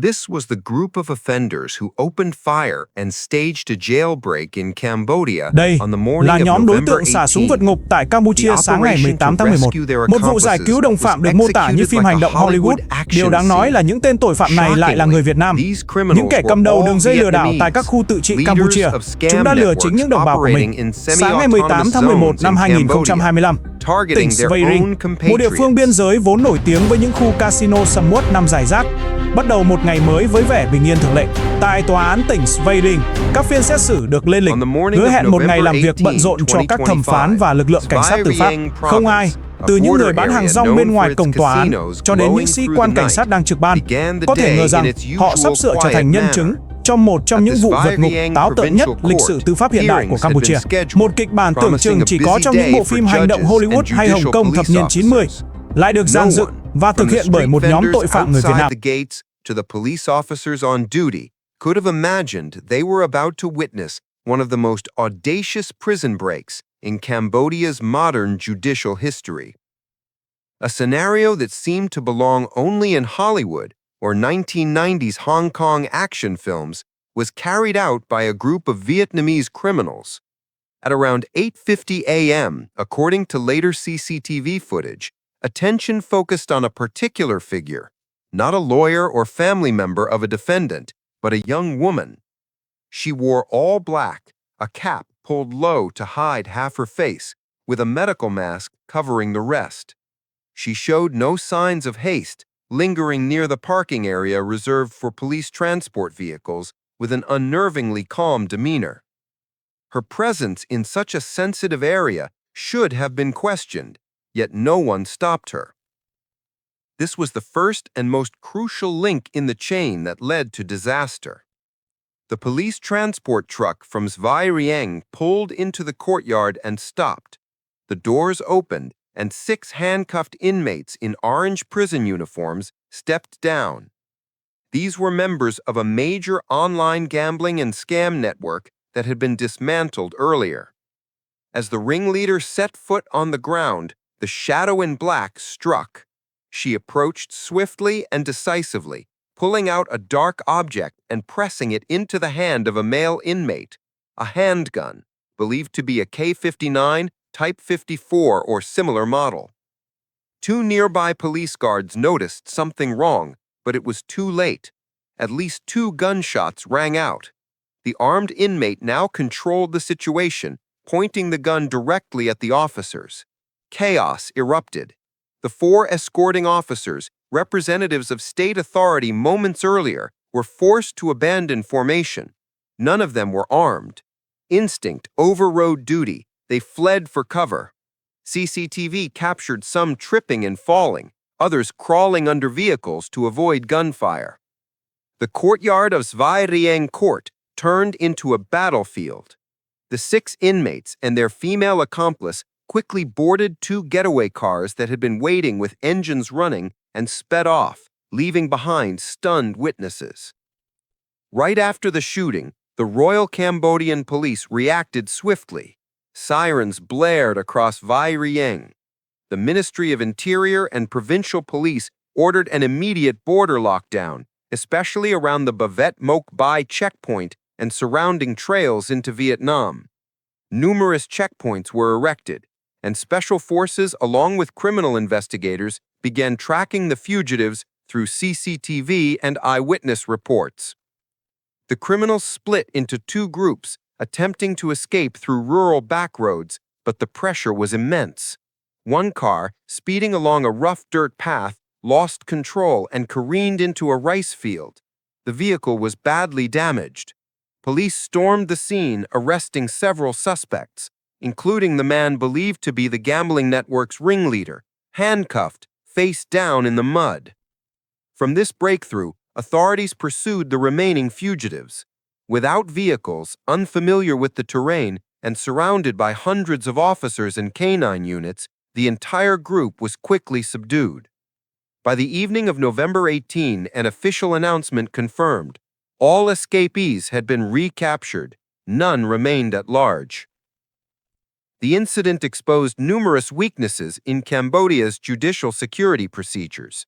This was the group of offenders who opened fire and staged a jailbreak in Cambodia Đây on the là morning of nhóm đối November tượng xả súng 18. vượt ngục tại Campuchia sáng ngày 18 tháng 11. Một vụ giải cứu đồng phạm được mô tả như phim hành động Hollywood. Điều đáng nói là những tên tội phạm này lại là người Việt Nam. Những kẻ cầm đầu đường dây lừa đảo tại các khu tự trị Campuchia. Chúng đã lừa chính những đồng bào của mình. Sáng ngày 18 tháng 11 năm 2025, tỉnh Sveiring, một địa phương biên giới vốn nổi tiếng với những khu casino sầm uất nằm rải rác, bắt đầu một ngày mới với vẻ bình yên thường lệ. Tại tòa án tỉnh Sveiring, các phiên xét xử được lên lịch, hứa hẹn một ngày làm việc bận rộn cho các thẩm phán và lực lượng cảnh sát tư pháp. Không ai, từ những người bán hàng rong bên ngoài cổng tòa án cho đến những sĩ quan cảnh sát đang trực ban, có thể ngờ rằng họ sắp sửa trở thành nhân chứng trong một trong những vụ vượt ngục táo tợn nhất lịch sử tư pháp hiện đại của Campuchia. Một kịch bản tưởng chừng chỉ có trong những bộ phim hành động Hollywood hay Hồng Kông thập niên 90, lại được dàn dựng và thực hiện bởi một nhóm tội phạm người Việt Nam. To the police officers on duty could have imagined they were about to witness one of the most audacious prison breaks in Cambodia's modern judicial history. A scenario that seemed to belong only in Hollywood or 1990s Hong Kong action films was carried out by a group of Vietnamese criminals. At around 8:50 a.m., according to later CCTV footage, attention focused on a particular figure, not a lawyer or family member of a defendant, but a young woman. She wore all black, a cap pulled low to hide half her face, with a medical mask covering the rest. She showed no signs of haste, lingering near the parking area reserved for police transport vehicles with an unnervingly calm demeanor. Her presence in such a sensitive area should have been questioned, yet no one stopped her. This was the first and most crucial link in the chain that led to disaster. The police transport truck from Sveiring pulled into the courtyard and stopped. The doors opened, and 6 handcuffed inmates in orange prison uniforms stepped down. These were members of a major online gambling and scam network that had been dismantled earlier. As the ringleader set foot on the ground, the shadow in black struck. She approached swiftly and decisively, pulling out a dark object and pressing it into the hand of a male inmate, a handgun, believed to be a K-59, Type 54 or similar model. 2 nearby police guards noticed something wrong, but it was too late. At least 2 gunshots rang out. The armed inmate now controlled the situation, pointing the gun directly at the officers. Chaos erupted. The 4 escorting officers, representatives of state authority moments earlier, were forced to abandon formation. None of them were armed. Instinct overrode duty. They fled for cover. CCTV captured some tripping and falling, others crawling under vehicles to avoid gunfire. The courtyard of Sveiring Court turned into a battlefield. The 6 inmates and their female accomplice quickly boarded 2 getaway cars that had been waiting with engines running and sped off, leaving behind stunned witnesses. Right after the shooting, the Royal Cambodian Police reacted swiftly. Sirens blared across Sveiring. The Ministry of Interior and Provincial Police ordered an immediate border lockdown, especially around the Bavet Mok Bai checkpoint and surrounding trails into Vietnam. Numerous checkpoints were erected, and special forces along with criminal investigators began tracking the fugitives through CCTV and eyewitness reports. The criminals split into 2 groups, attempting to escape through rural backroads, but the pressure was immense. One car, speeding along a rough dirt path, lost control and careened into a rice field. The vehicle was badly damaged. Police stormed the scene, arresting several suspects, including the man believed to be the gambling network's ringleader, handcuffed, face down in the mud. From this breakthrough, authorities pursued the remaining fugitives. Without vehicles, unfamiliar with the terrain, and surrounded by hundreds of officers and canine units, the entire group was quickly subdued. By the evening of November 18, an official announcement confirmed all escapees had been recaptured. None remained at large. The incident exposed numerous weaknesses in Cambodia's judicial security procedures.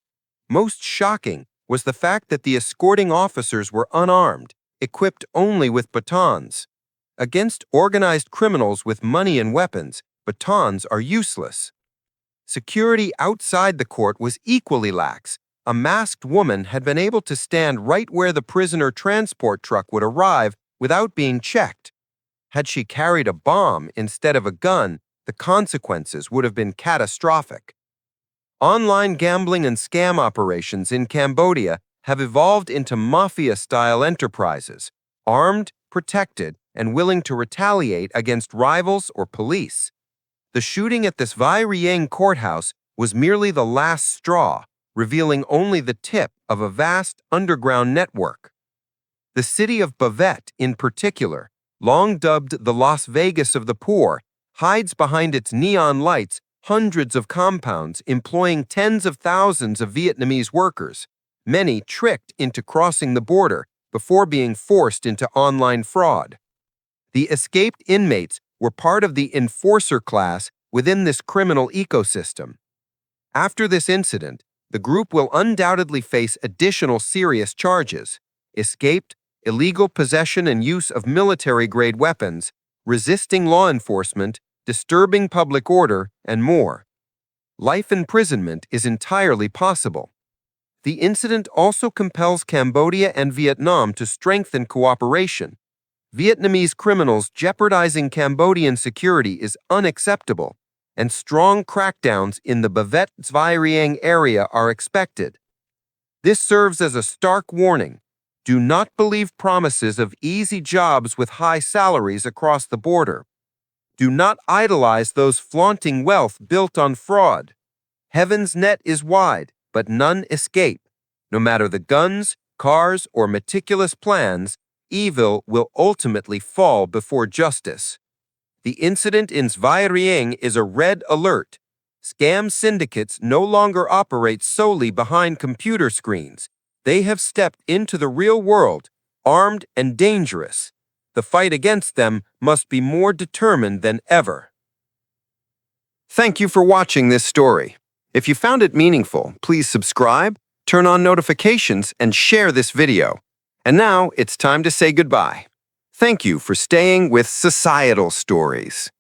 Most shocking, was the fact that the escorting officers were unarmed, equipped only with batons. Against organized criminals with money and weapons, batons are useless. Security outside the court was equally lax. A masked woman had been able to stand right where the prisoner transport truck would arrive without being checked. Had she carried a bomb instead of a gun, the consequences would have been catastrophic. Online gambling and scam operations in Cambodia have evolved into mafia-style enterprises, armed, protected, and willing to retaliate against rivals or police. The shooting at this Vai Rieng courthouse was merely the last straw, revealing only the tip of a vast underground network. The city of Bavet, in particular, long dubbed the Las Vegas of the poor, hides behind its neon lights hundreds of compounds employing tens of thousands of Vietnamese workers, many tricked into crossing the border before being forced into online fraud. The escaped inmates were part of the enforcer class within this criminal ecosystem. After this incident, the group will undoubtedly face additional serious charges: escaped, illegal possession and use of military-grade weapons, resisting law enforcement, disturbing public order, and more. Life imprisonment is entirely possible. The incident also compels Cambodia and Vietnam to strengthen cooperation. Vietnamese criminals jeopardizing Cambodian security is unacceptable, and strong crackdowns in the Bavet Vai Rieng area are expected. This serves as a stark warning. Do not believe promises of easy jobs with high salaries across the border. Do not idolize those flaunting wealth built on fraud. Heaven's net is wide, but none escape. No matter the guns, cars, or meticulous plans, evil will ultimately fall before justice. The incident in Vai Rieng is a red alert. Scam syndicates no longer operate solely behind computer screens. They have stepped into the real world, armed and dangerous. The fight against them must be more determined than ever. Thank you for watching this story. If you found it meaningful, please subscribe, turn on notifications, and share this video. And now it's time to say goodbye. Thank you for staying with Societal Stories.